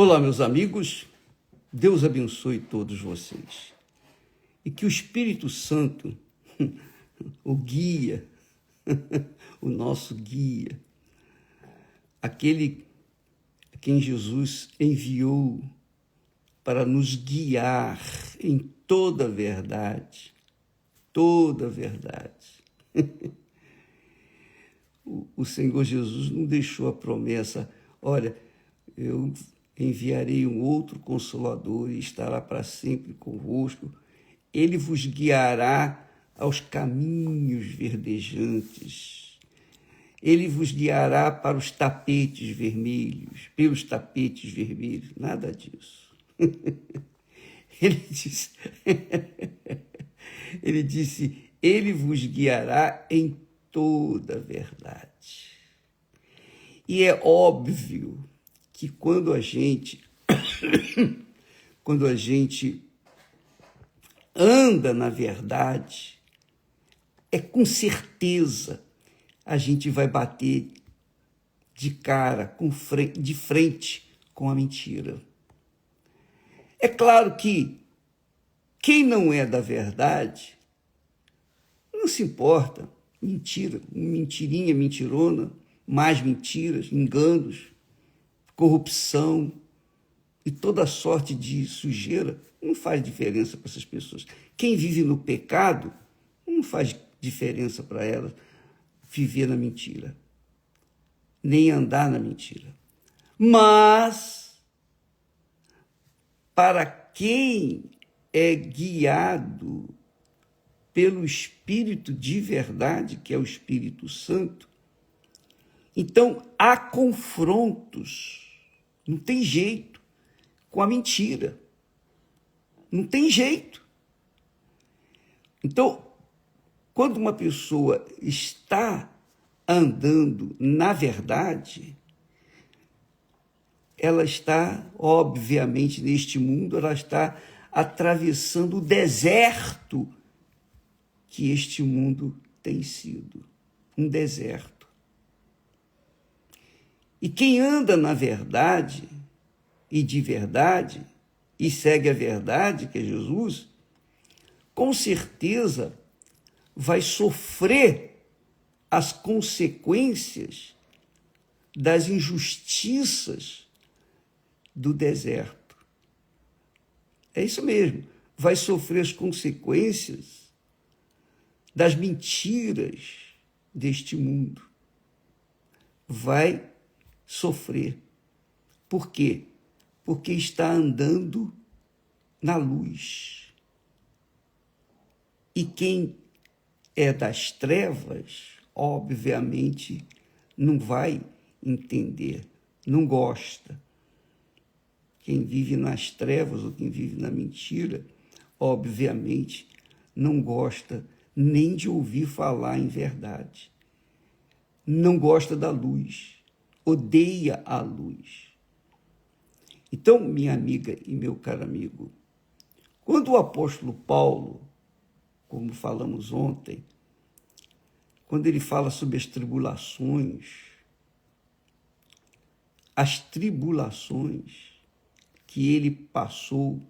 Olá, meus amigos, Deus abençoe todos vocês e que o Espírito Santo, o guia, o nosso guia, aquele a quem Jesus enviou para nos guiar em toda a verdade, o Senhor Jesus não deixou a promessa, olha, eu enviarei um outro Consolador e estará para sempre convosco. Ele vos guiará aos caminhos verdejantes. Ele vos guiará para os tapetes vermelhos, pelos tapetes vermelhos. Nada disso. Ele disse, ele vos guiará em toda a verdade. E é óbvio que quando a gente anda na verdade, é com certeza a gente vai bater de cara, de frente com a mentira. É claro que quem não é da verdade não se importa. Mentira, mentirinha, mentirona, mais mentiras, enganos, corrupção e toda sorte de sujeira não faz diferença para essas pessoas. Quem vive no pecado não faz diferença para elas viver na mentira, nem andar na mentira. Mas, para quem é guiado pelo Espírito de verdade, que é o Espírito Santo, então há confrontos. Não tem jeito com a mentira. Não tem jeito. Então, quando uma pessoa está andando na verdade, ela está, obviamente, neste mundo, ela está atravessando o deserto que este mundo tem sido. Um deserto. E quem anda na verdade e de verdade e segue a verdade, que é Jesus, com certeza vai sofrer as consequências das injustiças do deserto. É isso mesmo, vai sofrer as consequências das mentiras deste mundo. Vai sofrer. Por quê? Porque está andando na luz. E quem é das trevas, obviamente, não vai entender, não gosta. Quem vive nas trevas ou quem vive na mentira, obviamente, não gosta nem de ouvir falar em verdade. Não gosta da luz. Odeia a luz. Então, minha amiga e meu caro amigo, quando o apóstolo Paulo, como falamos ontem, quando ele fala sobre as tribulações que ele passou,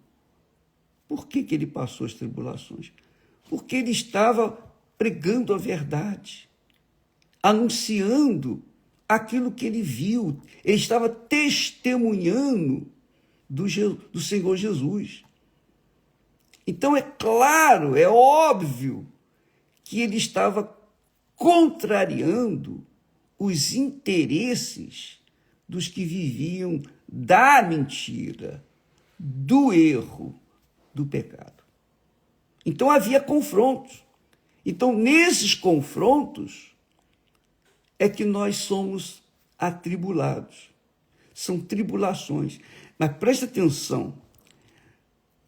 por que ele passou as tribulações? Porque ele estava pregando a verdade, anunciando aquilo que ele viu, ele estava testemunhando do Senhor Jesus. Então é claro, é óbvio que ele estava contrariando os interesses dos que viviam da mentira, do erro, do pecado. Então havia confrontos. Então nesses confrontos é que nós somos atribulados. São tribulações. Mas presta atenção,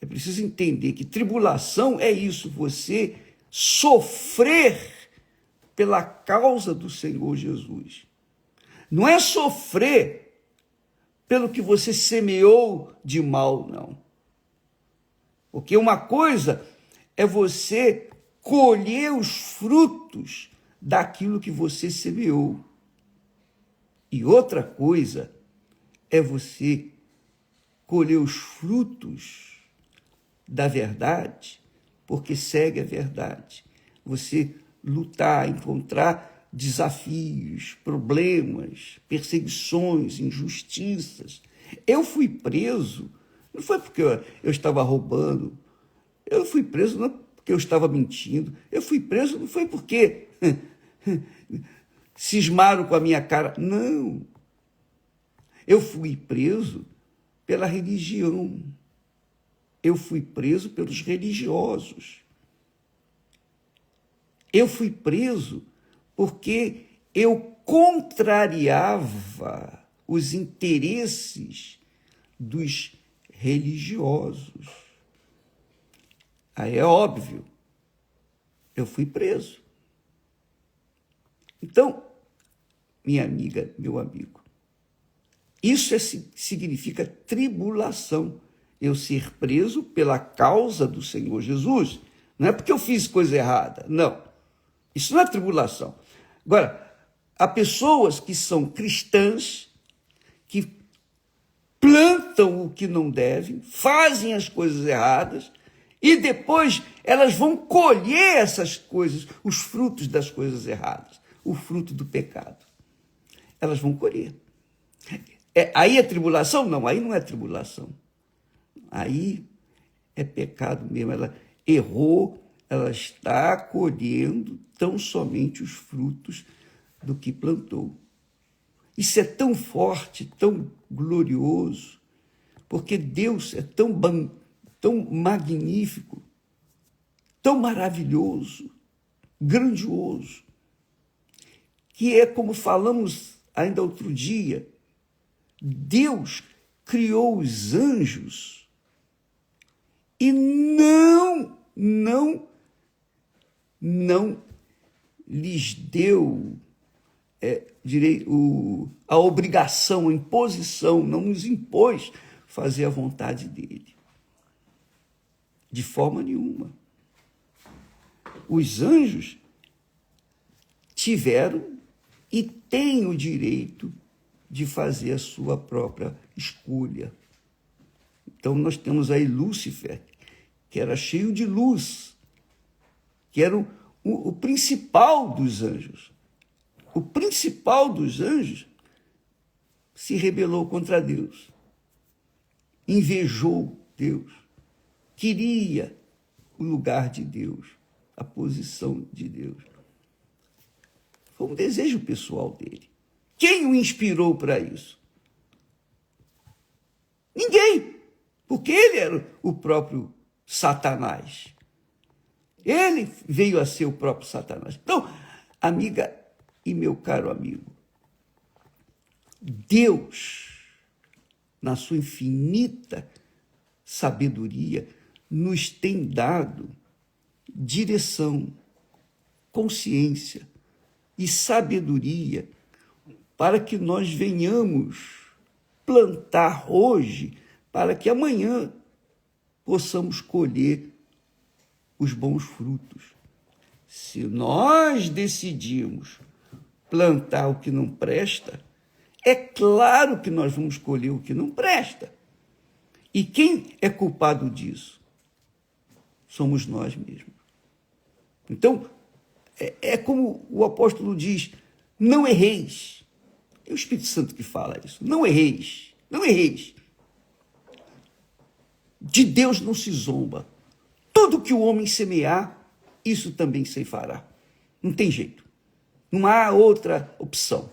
é preciso entender que tribulação é isso, você sofrer pela causa do Senhor Jesus. Não é sofrer pelo que você semeou de mal, não. Porque uma coisa é você colher os frutos daquilo que você semeou. E outra coisa é você colher os frutos da verdade, porque segue a verdade. Você lutar, encontrar desafios, problemas, perseguições, injustiças. Eu fui preso, não foi porque eu estava roubando, eu fui preso não porque eu estava mentindo, eu fui preso não foi porque cismaram com a minha cara, não. Eu fui preso pela religião, eu fui preso pelos religiosos. Eu fui preso porque eu contrariava os interesses dos religiosos. Aí é óbvio, eu fui preso. Então, minha amiga, meu amigo, isso significa tribulação. Eu ser preso pela causa do Senhor Jesus. Não é porque eu fiz coisa errada, não. Isso não é tribulação. Agora, há pessoas que são cristãs, que plantam o que não devem, fazem as coisas erradas, e depois elas vão colher essas coisas, os frutos das coisas erradas, o fruto do pecado. Elas vão colher. Aí é tribulação? Não, aí não é tribulação. Aí é pecado mesmo. Ela errou, ela está colhendo tão somente os frutos do que plantou. Isso é tão forte, tão glorioso, porque Deus é tão magnífico, tão maravilhoso, grandioso, que é como falamos ainda outro dia, Deus criou os anjos e não lhes deu a obrigação, a imposição, não nos impôs fazer a vontade dele. De forma nenhuma. Os anjos tiveram e têm o direito de fazer a sua própria escolha. Então, nós temos aí Lúcifer, que era cheio de luz, que era o principal dos anjos. O principal dos anjos se rebelou contra Deus, invejou Deus, queria o lugar de Deus, a posição de Deus. Foi um desejo pessoal dele. Quem o inspirou para isso? Ninguém, porque ele era o próprio Satanás. Ele veio a ser o próprio Satanás. Então, amiga e meu caro amigo, Deus, na sua infinita sabedoria, nos tem dado direção, consciência e sabedoria para que nós venhamos plantar hoje, para que amanhã possamos colher os bons frutos. Se nós decidimos plantar o que não presta, é claro que nós vamos colher o que não presta. E quem é culpado disso? Somos nós mesmos. Então, é como o apóstolo diz, não erreis. É o Espírito Santo que fala isso. Não erreis. Não erreis. De Deus não se zomba. Tudo que o homem semear, isso também ceifará. Não tem jeito. Não há outra opção.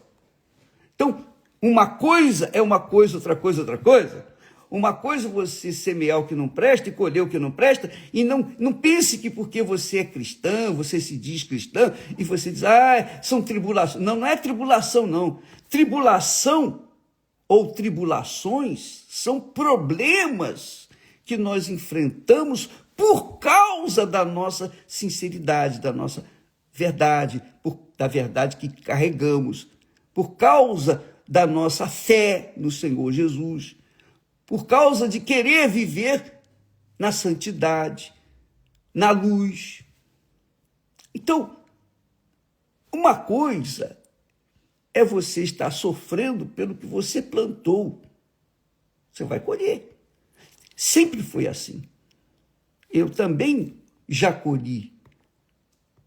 Então, uma coisa é uma coisa, outra coisa é outra coisa. Uma coisa é você semear o que não presta e colher o que não presta, e não pense que porque você é cristão, você se diz cristão, e você diz, são tribulações. Não, não é tribulação, não. Tribulação ou tribulações são problemas que nós enfrentamos por causa da nossa sinceridade, da nossa verdade, da verdade que carregamos, por causa da nossa fé no Senhor Jesus, por causa de querer viver na santidade, na luz. Então, uma coisa é você estar sofrendo pelo que você plantou. Você vai colher. Sempre foi assim. Eu também já colhi.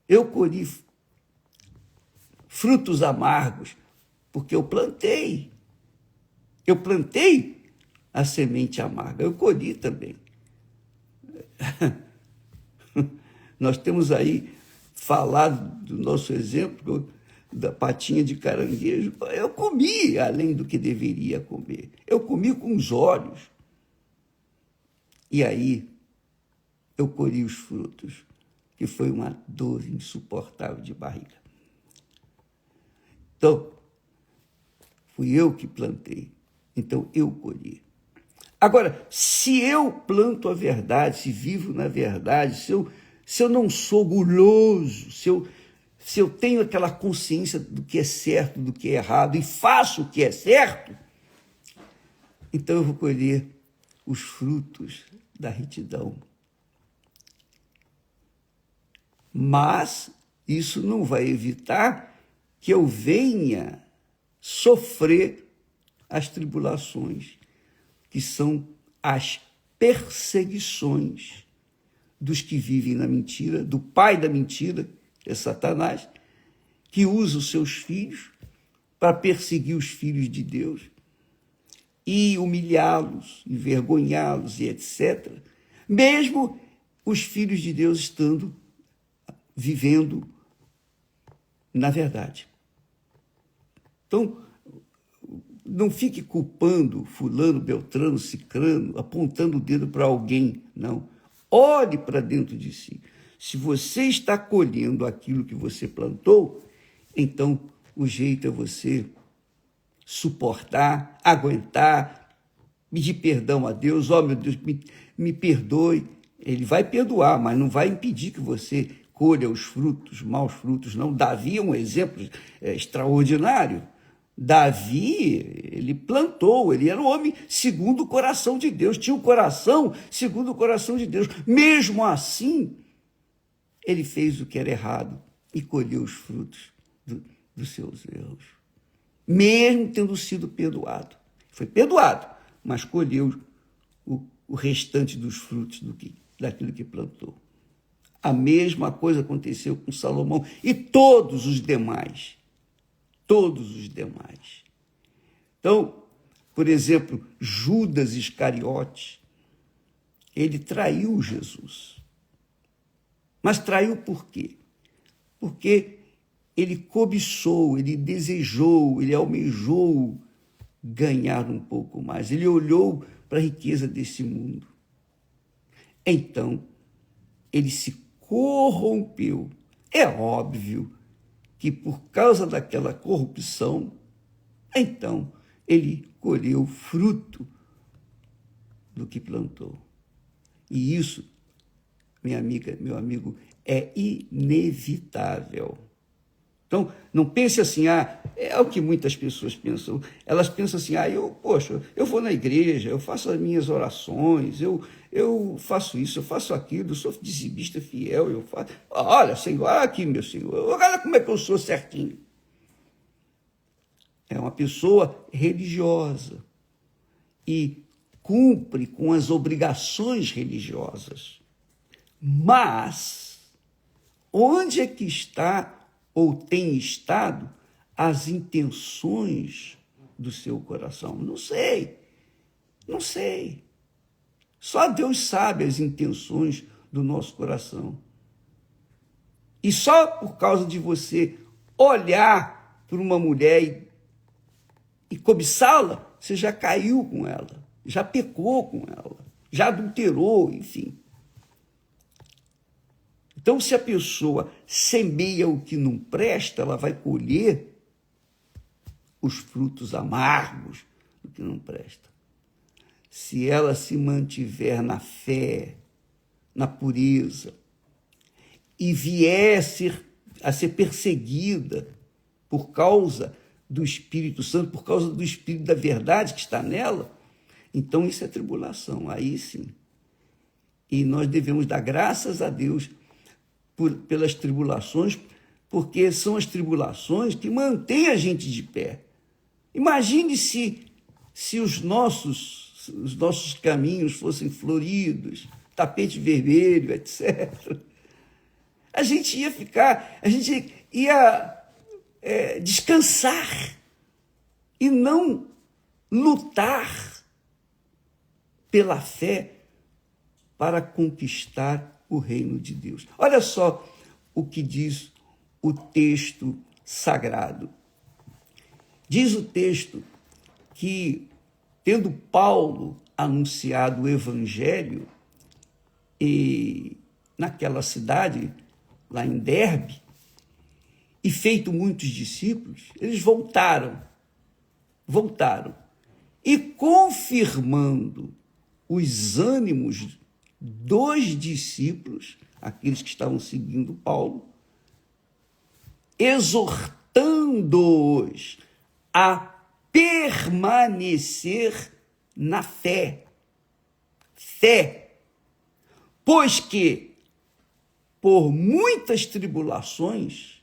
Eu colhi frutos amargos, porque eu plantei. Eu plantei a semente amarga, eu colhi também. Nós temos aí falado do nosso exemplo da patinha de caranguejo. Eu comi além do que deveria comer. Eu comi com os olhos. E aí eu colhi os frutos, que foi uma dor insuportável de barriga. Então, fui eu que plantei. Então, eu colhi. Agora, se eu planto a verdade, se vivo na verdade, se eu não sou guloso, se eu tenho aquela consciência do que é certo, do que é errado, e faço o que é certo, então eu vou colher os frutos da retidão. Mas isso não vai evitar que eu venha sofrer as tribulações, que são as perseguições dos que vivem na mentira, do pai da mentira, que é Satanás, que usa os seus filhos para perseguir os filhos de Deus e humilhá-los, envergonhá-los e etc. Mesmo os filhos de Deus estando vivendo na verdade. Então, não fique culpando fulano, beltrano, cicrano, apontando o dedo para alguém, não. Olhe para dentro de si. Se você está colhendo aquilo que você plantou, então o jeito é você suportar, aguentar, pedir perdão a Deus. Meu Deus, me perdoe. Ele vai perdoar, mas não vai impedir que você colha os frutos, maus frutos, não. Davi é um exemplo extraordinário. Davi, ele plantou, ele era um homem segundo o coração de Deus, tinha um coração segundo o coração de Deus. Mesmo assim, ele fez o que era errado e colheu os frutos dos seus erros. Mesmo tendo sido perdoado. Foi perdoado, mas colheu o restante dos frutos daquilo que plantou. A mesma coisa aconteceu com Salomão e todos os demais. Todos os demais. Então, por exemplo, Judas Iscariote, ele traiu Jesus. Mas traiu por quê? Porque ele cobiçou, ele desejou, ele almejou ganhar um pouco mais. Ele olhou para a riqueza desse mundo. Então, ele se corrompeu. É óbvio que por causa daquela corrupção, então ele colheu fruto do que plantou. E isso, minha amiga, meu amigo, é inevitável. Então, não pense assim, é o que muitas pessoas pensam. Elas pensam assim, eu vou na igreja, eu faço as minhas orações, eu faço isso, eu faço aquilo, eu sou dizimista fiel, eu faço... Olha, Senhor, olha aqui, meu Senhor, olha como é que eu sou certinho. É uma pessoa religiosa e cumpre com as obrigações religiosas. Mas, onde é que está ou tem estado as intenções do seu coração? Não sei. Só Deus sabe as intenções do nosso coração. E só por causa de você olhar para uma mulher e cobiçá-la, você já caiu com ela, já pecou com ela, já adulterou, enfim. Então, se a pessoa semeia o que não presta, ela vai colher os frutos amargos do que não presta. Se ela se mantiver na fé, na pureza, e vier a ser perseguida por causa do Espírito Santo, por causa do Espírito da verdade que está nela, então isso é tribulação, aí sim. E nós devemos dar graças a Deus pelas tribulações, porque são as tribulações que mantêm a gente de pé. Imagine se os nossos os nossos caminhos fossem floridos, tapete vermelho, etc. A gente ia descansar e não lutar pela fé para conquistar o reino de Deus. Olha só o que diz o texto sagrado. Diz o texto que, tendo Paulo anunciado o evangelho e naquela cidade, lá em Derbe, e feito muitos discípulos, eles voltaram, e confirmando os ânimos dos discípulos, aqueles que estavam seguindo Paulo, exortando-os a permanecer na fé. Fé. Pois que, por muitas tribulações,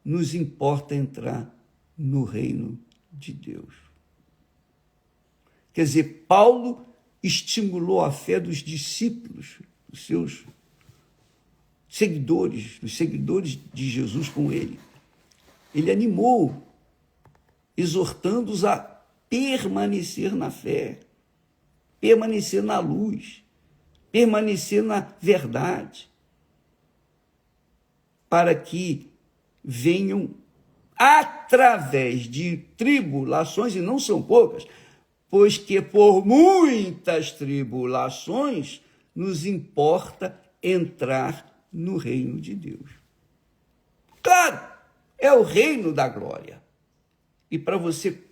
nos importa entrar no reino de Deus. Quer dizer, Paulo estimulou a fé dos discípulos, dos seus seguidores, dos seguidores de Jesus com ele. Ele animou, exortando-os a permanecer na fé, permanecer na luz, permanecer na verdade, para que venham através de tribulações, e não são poucas, pois que por muitas tribulações nos importa entrar no reino de Deus. Claro, é o reino da glória. E para você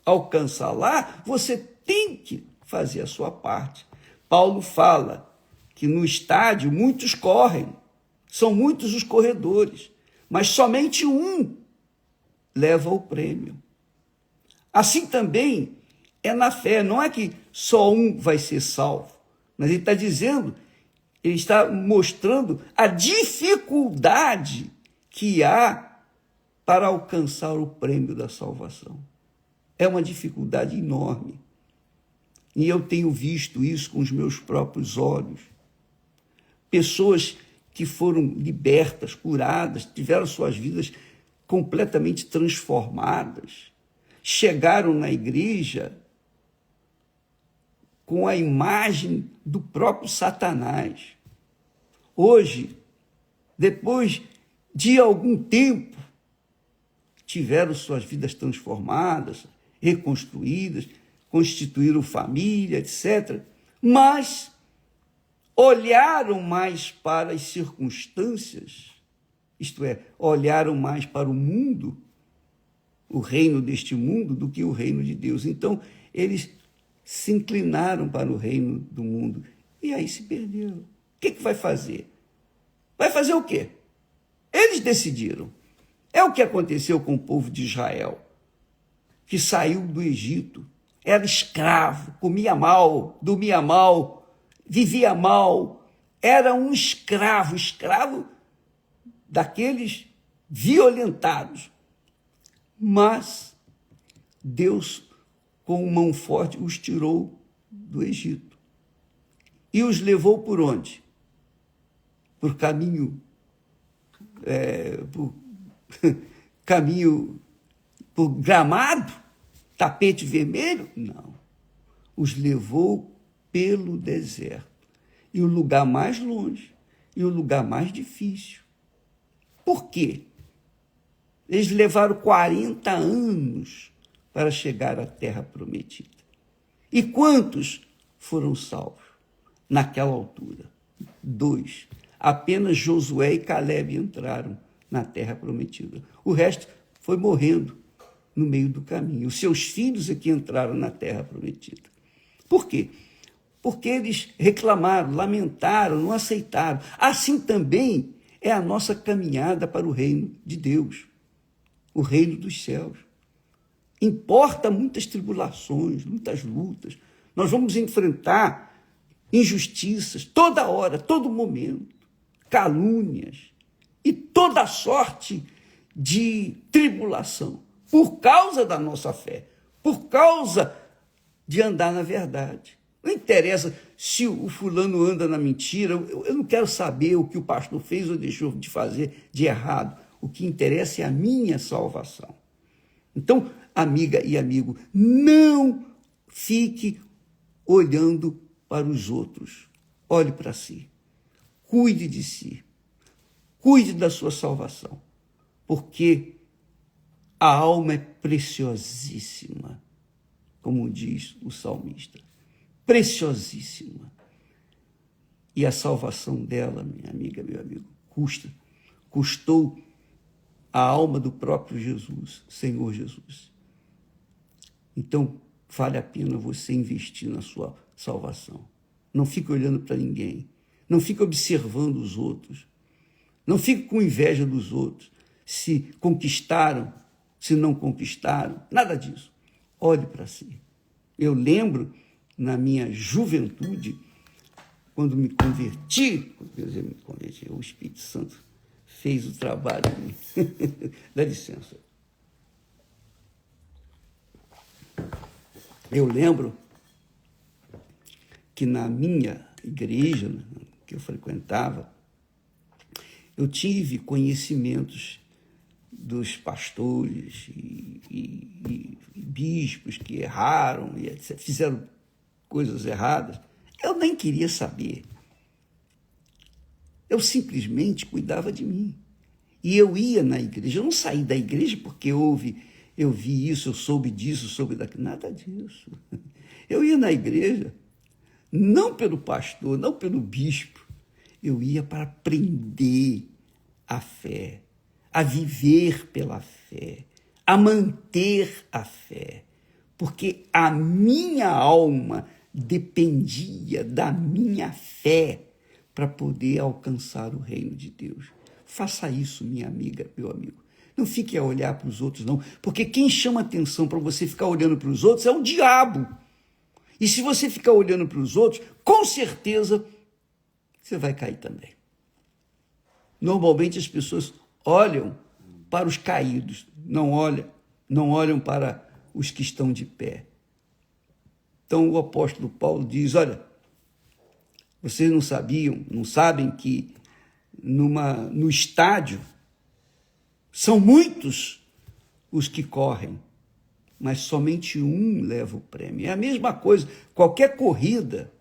alcançar lá, você tem que fazer a sua parte. Paulo fala que no estádio muitos correm, são muitos os corredores, mas somente um leva o prêmio. Assim também é na fé, não é que só um vai ser salvo, mas ele está dizendo, ele está mostrando a dificuldade que há para alcançar o prêmio da salvação. É uma dificuldade enorme. E eu tenho visto isso com os meus próprios olhos. Pessoas que foram libertas, curadas, tiveram suas vidas completamente transformadas, chegaram na igreja com a imagem do próprio Satanás. Hoje, depois de algum tempo, tiveram suas vidas transformadas, reconstruídas, constituíram família, etc. Mas olharam mais para as circunstâncias, isto é, olharam mais para o mundo, o reino deste mundo, do que o reino de Deus. Então, eles se inclinaram para o reino do mundo e aí se perderam. O que vai fazer? Vai fazer o quê? Eles decidiram. É o que aconteceu com o povo de Israel, que saiu do Egito, era escravo, comia mal, dormia mal, vivia mal, era um escravo daqueles violentados. Mas Deus, com mão forte, os tirou do Egito e os levou por onde? Por caminho, por gramado, tapete vermelho? Não. Os levou pelo deserto. E o lugar mais longe, e o lugar mais difícil. Por quê? Eles levaram 40 anos para chegar à terra prometida. E quantos foram salvos naquela altura? 2. Apenas Josué e Caleb entraram na terra prometida. O resto foi morrendo no meio do caminho. Os seus filhos é que entraram na terra prometida. Por quê? Porque eles reclamaram, lamentaram, não aceitaram. Assim também é a nossa caminhada para o reino de Deus, o reino dos céus. Importa muitas tribulações, muitas lutas. Nós vamos enfrentar injustiças toda hora, todo momento, calúnias e toda sorte de tribulação, por causa da nossa fé, por causa de andar na verdade. Não interessa se o fulano anda na mentira, eu não quero saber o que o pastor fez ou deixou de fazer de errado. O que interessa é a minha salvação. Então, amiga e amigo, não fique olhando para os outros. Olhe para si. Cuide de si. Cuide da sua salvação. Porque a alma é preciosíssima, como diz o salmista. Preciosíssima. E a salvação dela, minha amiga, meu amigo, custou a alma do próprio Jesus, Senhor Jesus. Então, vale a pena você investir na sua salvação. Não fique olhando para ninguém. Não fique observando os outros. Não fique com inveja dos outros. Se conquistaram, se não conquistaram, nada disso. Olhe para si. Eu lembro, na minha juventude, quando me converti, o Espírito Santo fez o trabalho. Dá licença. Eu lembro que na minha igreja, que eu frequentava, eu tive conhecimentos dos pastores e bispos que erraram e etc., fizeram coisas erradas. Eu nem queria saber. Eu simplesmente cuidava de mim. E eu ia na igreja. Eu não saí da igreja porque eu vi isso, eu soube disso, soube daquilo. Nada disso. Eu ia na igreja, não pelo pastor, não pelo bispo. Eu ia para aprender a fé, a viver pela fé, a manter a fé. Porque a minha alma dependia da minha fé para poder alcançar o reino de Deus. Faça isso, minha amiga, meu amigo. Não fique a olhar para os outros, não. Porque quem chama atenção para você ficar olhando para os outros é o diabo. E se você ficar olhando para os outros, com certeza você vai cair também. Normalmente as pessoas olham para os caídos, não olham para os que estão de pé. Então o apóstolo Paulo diz, olha, vocês não sabem que no estádio são muitos os que correm, mas somente um leva o prêmio. É a mesma coisa, qualquer corrida,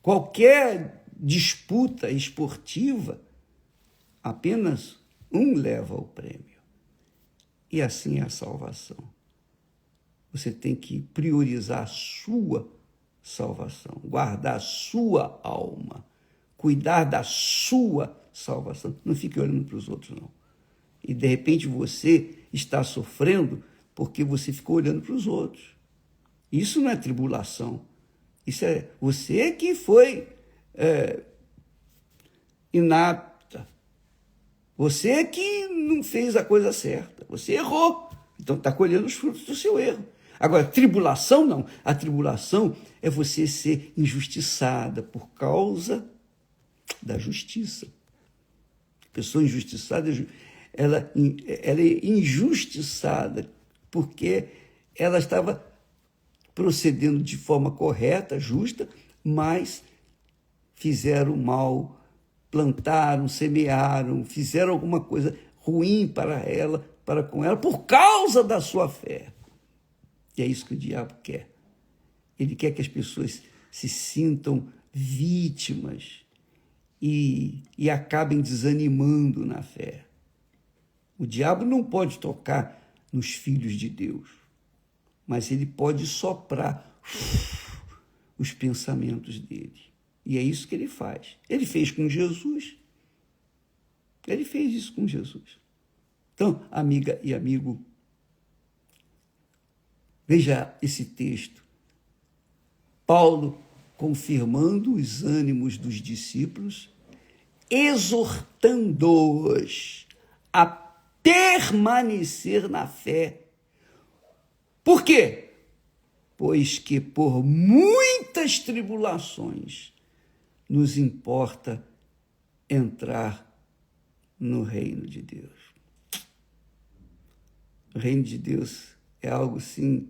qualquer disputa esportiva, apenas um leva o prêmio. E assim é a salvação. Você tem que priorizar a sua salvação, guardar a sua alma, cuidar da sua salvação. Não fique olhando para os outros, não. E, de repente, você está sofrendo porque você ficou olhando para os outros. Isso não é tribulação. Isso é você que foi inapta. Você que não fez a coisa certa. Você errou. Então, está colhendo os frutos do seu erro. Agora, tribulação não. A tribulação é você ser injustiçada por causa da justiça. A pessoa injustiçada, ela é injustiçada porque ela estava procedendo de forma correta, justa, mas fizeram mal, plantaram, semearam, fizeram alguma coisa ruim para ela, para com ela, por causa da sua fé. E é isso que o diabo quer. Ele quer que as pessoas se sintam vítimas e acabem desanimando na fé. O diabo não pode tocar nos filhos de Deus, mas ele pode soprar os pensamentos dele. E é isso que ele faz. Ele fez com Jesus. Ele fez isso com Jesus. Então, amiga e amigo, veja esse texto. Paulo confirmando os ânimos dos discípulos, exortando-os a permanecer na fé. Por quê? Pois que por muitas tribulações nos importa entrar no reino de Deus. O reino de Deus é algo, assim,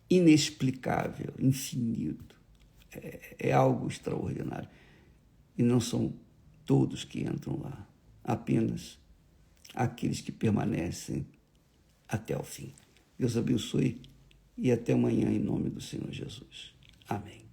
inexplicável, infinito. É algo extraordinário. E não são todos que entram lá, apenas aqueles que permanecem até o fim. Deus abençoe e até amanhã em nome do Senhor Jesus. Amém.